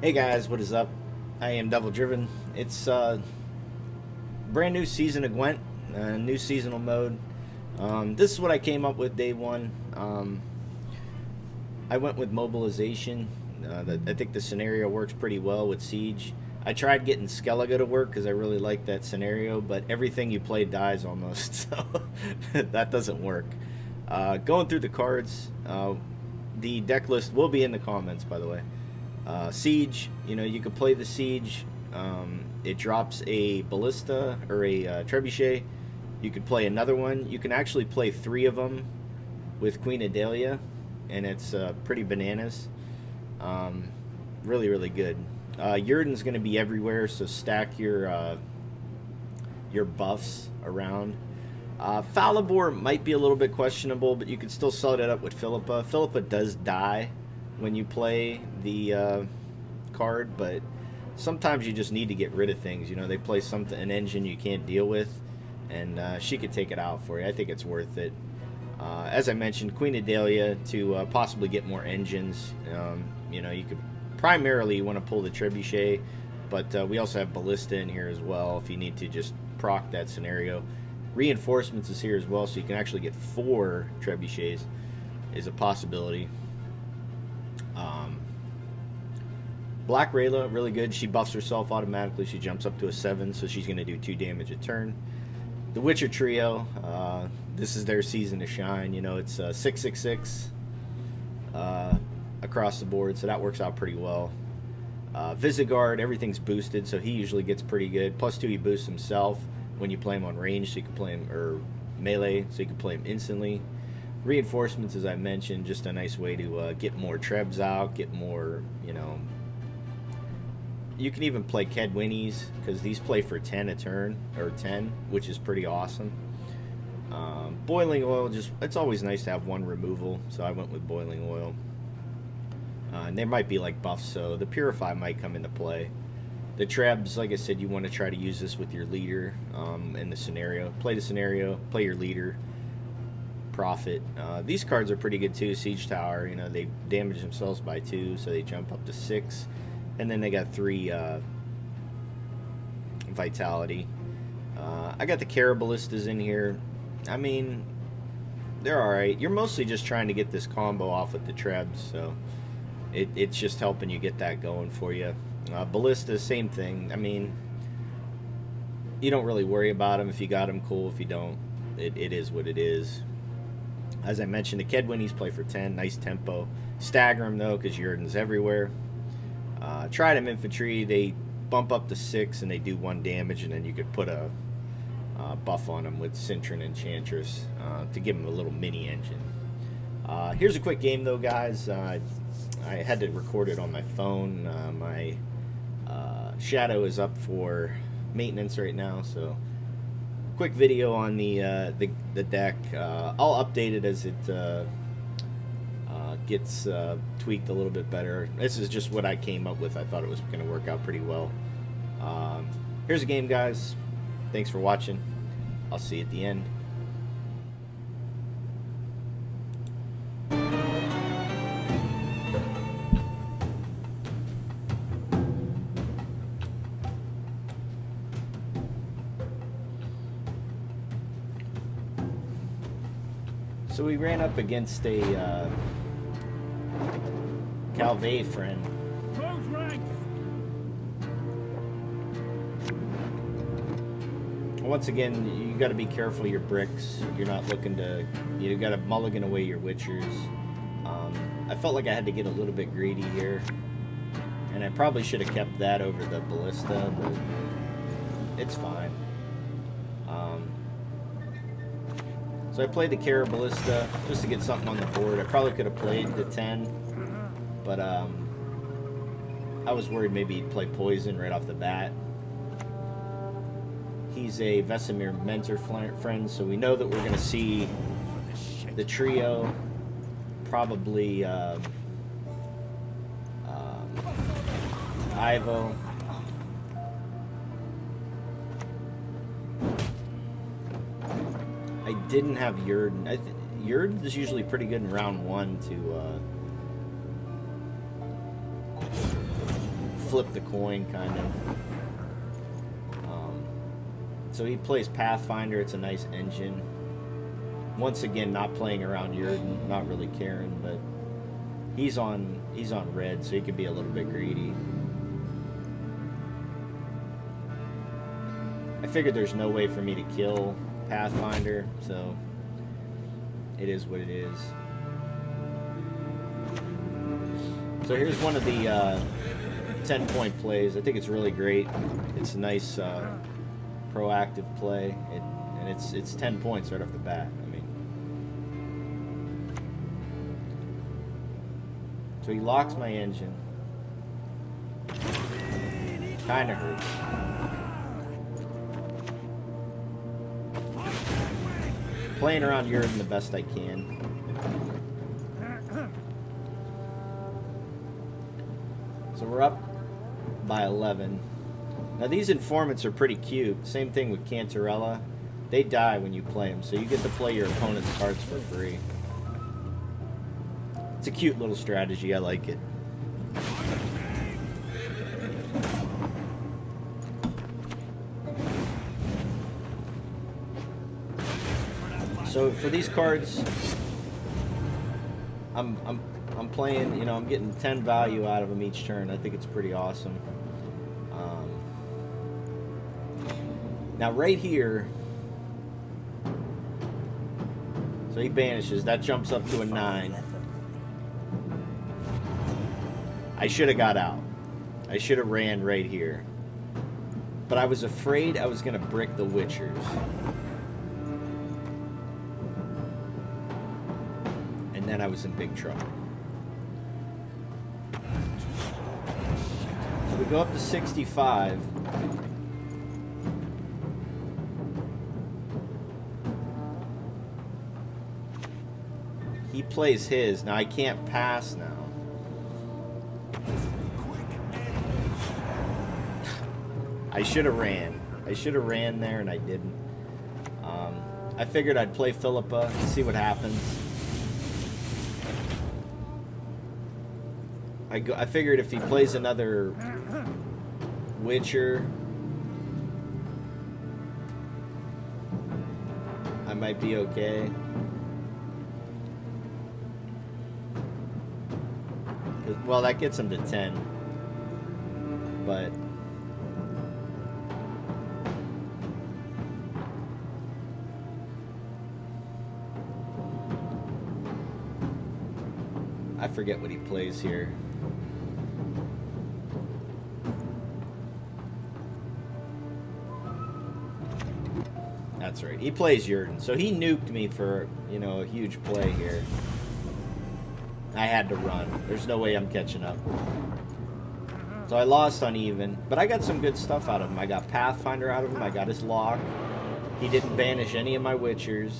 Hey guys, what is up? I am Devildriven. It's brand new season of Gwent, new seasonal mode. This is what I came up with day one. I went with mobilization. I think the scenario works pretty well with Siege. I tried getting Skellige to work because I really like that scenario, but everything you play dies almost, so that doesn't work. Going through the cards, the deck list will be in the comments, by the way. Siege, you know, you could play the Siege. It drops a Ballista or a Trebuchet. You could play another one. You can actually play 3 of them with Queen Adalia, and it's pretty bananas. Really, really good. Yrden's going to be everywhere, so stack your buffs around. Falibor might be a little bit questionable, but you can still set it up with Philippa. Philippa does die when you play the card, but sometimes you just need to get rid of things. You know, they play an engine you can't deal with, and she could take it out for you. I think it's worth it. As I mentioned, Queen Adalia to possibly get more engines. You know, you could primarily want to pull the Trebuchet, but we also have Ballista in here as well if you need to just proc that scenario. Reinforcements is here as well, so you can actually get 4 Trebuchets is a possibility. Black Rayla, really good. She buffs herself automatically. She jumps up to a 7, so she's going to do 2 damage a turn. The Witcher trio, this is their season to shine. You know, it's 666 across the board, so that works out pretty well. Visigoth, everything's boosted, so he usually gets pretty good. +2, he boosts himself when you play him on range, so you can play him, or melee, so you can play him instantly. Reinforcements, as I mentioned, just a nice way to get more Trebs out, get more, you know. You can even play Kedwinnies, because these play for 10 a turn, or 10, which is pretty awesome. Boiling Oil, it's always nice to have 1 removal, so I went with Boiling Oil. And there might be like buffs, so the Purify might come into play. The Trebs, like I said, you want to try to use this with your leader in the scenario. Play the scenario, play your leader, profit. These cards are pretty good too. Siege Tower, you know, they damage themselves by 2, so they jump up to 6. And then they got 3 Vitality. I got the Caraballistas in here. I mean, they're alright. You're mostly just trying to get this combo off with the Trebs, so it's just helping you get that going for you. Ballista, same thing. I mean, you don't really worry about them. If you got them, cool. If you don't, it is what it is. As I mentioned, the Kedwinnies play for 10. Nice tempo. Stagger them, though, because Yrden's everywhere. Trident Infantry, they bump up to 6, and they do 1 damage, and then you could put a buff on them with Cintron Enchantress to give them a little mini engine. Here's a quick game, though, guys. I had to record it on my phone. My Shadow is up for maintenance right now, so quick video on the deck. I'll update it as it gets tweaked a little bit better. This is just what I came up with. I thought it was going to work out pretty well. Here's a game, guys. Thanks for watching. I'll see you at the end. So we ran up against a Calvé friend. Close ranks. Once again, you got to be careful of your bricks. You're not looking to, you got to mulligan away your Witchers. I felt like I had to get a little bit greedy here, and I probably should have kept that over the Ballista, but it's fine. So I played the Carabalista just to get something on the board. I probably could have played the 10, but I was worried maybe he'd play Poison right off the bat. He's a Vesemir Mentor friend, so we know that we're going to see the trio, probably Ivo. I didn't have Yrden. Yrden is usually pretty good in round 1 to flip the coin, kind of. So he plays Pathfinder. It's a nice engine. Once again, not playing around Jurgen, not really caring, but he's on red, so he could be a little bit greedy. I figured there's no way for me to kill Pathfinder, so it is what it is. So here's one of the 10-point plays. I think it's really great. It's a nice proactive play, and it's 10 points right off the bat. I mean, so he locks my engine. Kind of hurts. Playing around Jurgen the best I can. So we're up by 11. Now these informants are pretty cute. Same thing with Cantarella. They die when you play them, so you get to play your opponent's cards for free. It's a cute little strategy. I like it. So for these cards, I'm playing, you know, I'm getting 10 value out of them each turn. I think it's pretty awesome. Now right here, so he banishes. That jumps up to a 9. I should have got out. I should have ran right here. But I was afraid I was going to brick the Witchers. And then I was in big trouble. So we go up to 65. He plays his. Now I can't pass now. I should have ran. I should have ran there and I didn't. I figured I'd play Philippa and see what happens. I figured if he plays another Witcher, I might be okay. Well, that gets him to 10. But I forget what he plays here. That's right. He plays Jurgen. So he nuked me for, you know, a huge play here. I had to run. There's no way I'm catching up. So I lost uneven, but I got some good stuff out of him. I got Pathfinder out of him. I got his lock. He didn't banish any of my Witchers.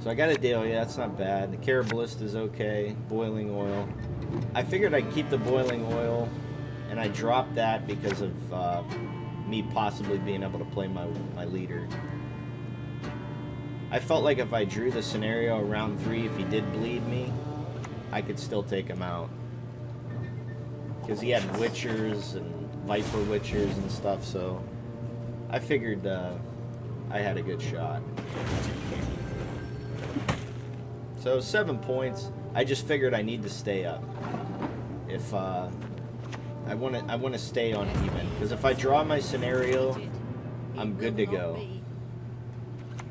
So I got a Dahlia. That's not bad. The Carabalist is okay. Boiling Oil. I figured I'd keep the Boiling Oil, and I dropped that because of me possibly being able to play my leader. I felt like if I drew the scenario around 3, if he did bleed me, I could still take him out. Because he had Witchers and Viper Witchers and stuff, so I figured I had a good shot. So 7 points. I just figured I need to stay up. If I want to stay on even, because if I draw my scenario, I'm good to go.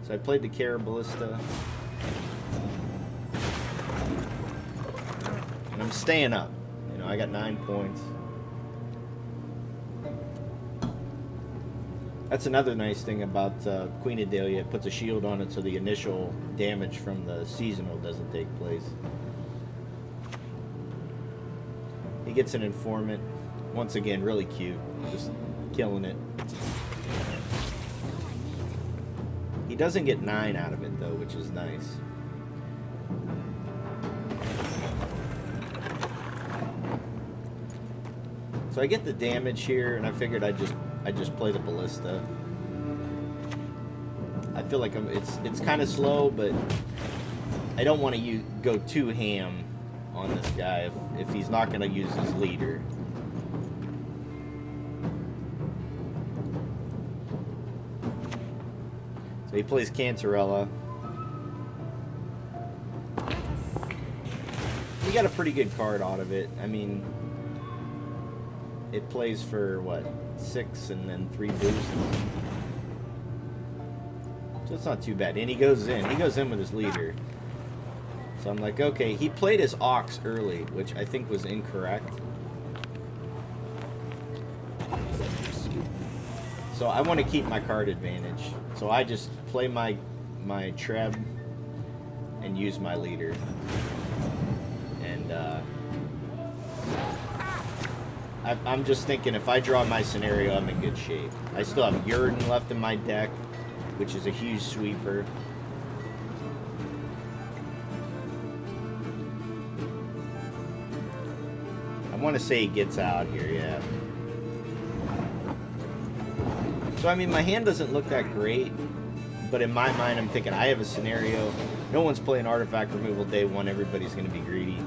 So I played the Caraballista, and I'm staying up. You know, I got 9 points. That's another nice thing about Queen of Dahlia. It puts a shield on it so the initial damage from the seasonal doesn't take place. He gets an informant. Once again, really cute. Just killing it. He doesn't get 9 out of it, though, which is nice. So I get the damage here, and I figured I'd just play the Ballista. I feel like it's kind of slow, but I don't want to go too ham on this guy if he's not going to use his leader. So he plays Cantarella. He got a pretty good card out of it. I mean, it plays for, what, 6 and then 3 boosts. So it's not too bad. And he goes in. He goes in with his leader. So I'm like, okay. He played his Ox early, which I think was incorrect. So I want to keep my card advantage. So I just play my Treb and use my leader. And I'm just thinking if I draw my scenario, I'm in good shape. I still have Yrden left in my deck, which is a huge sweeper. I want to say he gets out here, yeah. So, I mean, my hand doesn't look that great, but in my mind, I'm thinking I have a scenario. No one's playing artifact removal day 1. Everybody's going to be greedy.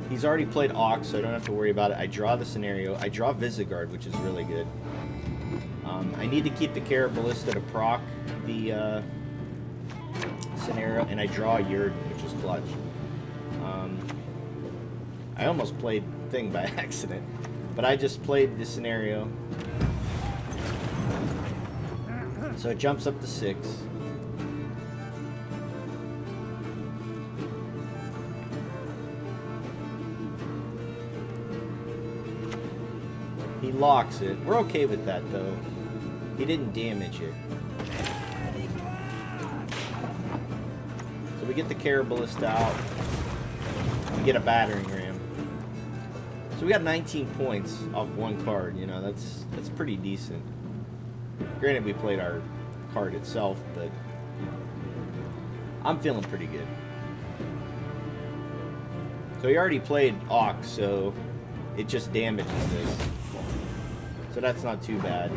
He's already played Ox, so I don't have to worry about it. I draw the scenario. I draw Visigourd, which is really good. I need to keep the Caraballista to proc the scenario, and I draw Yrden, which is clutch. I almost played Thing by accident, but I just played the scenario. So it jumps up to 6. He locks it. We're okay with that, though. He didn't damage it. So we get the Caraballista out. We get a battering ram. So we got 19 points off 1 card. You know, that's pretty decent. Granted, we played our card itself, but I'm feeling pretty good. So he already played Ox, so it just damages this. So that's not too bad.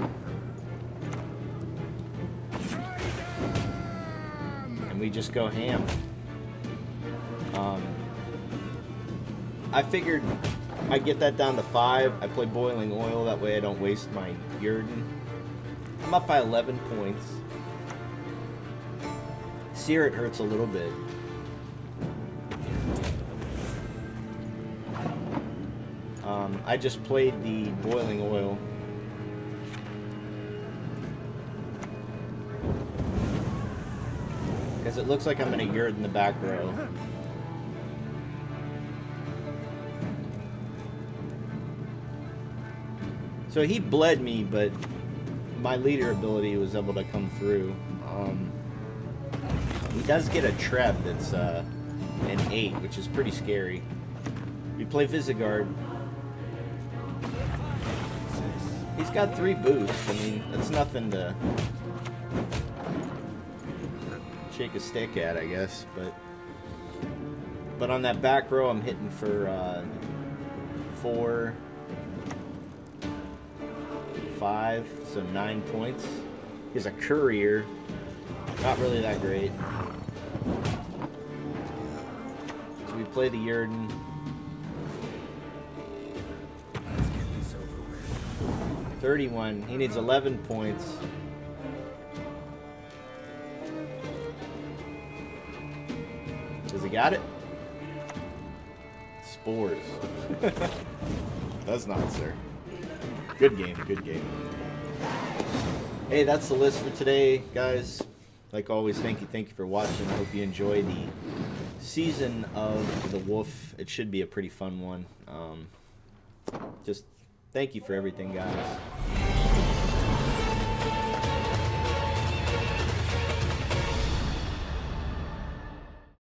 And we just go ham. I figured I'd get that down to 5. I play Boiling Oil, that way I don't waste my Yrden. I'm up by 11 points. Sear it hurts a little bit. I just played the Boiling Oil. Because it looks like I'm going to Yrden in the back row. So he bled me, but my leader ability was able to come through. He does get a Treb that's an 8, which is pretty scary. We play Visigourd. He's got 3 boosts. I mean, that's nothing to shake a stick at, I guess. But on that back row, I'm hitting for 4, 5, so 9 points. He's a courier. Not really that great. So we play the Yrden. Let's get this over with. 31. He needs 11 points. Does he got it? Spores. That's not, sir. Good game, good game. Hey, that's the list for today, guys. Like always, thank you for watching. I hope you enjoy the season of the Wolf. It should be a pretty fun one. Just thank you for everything, guys.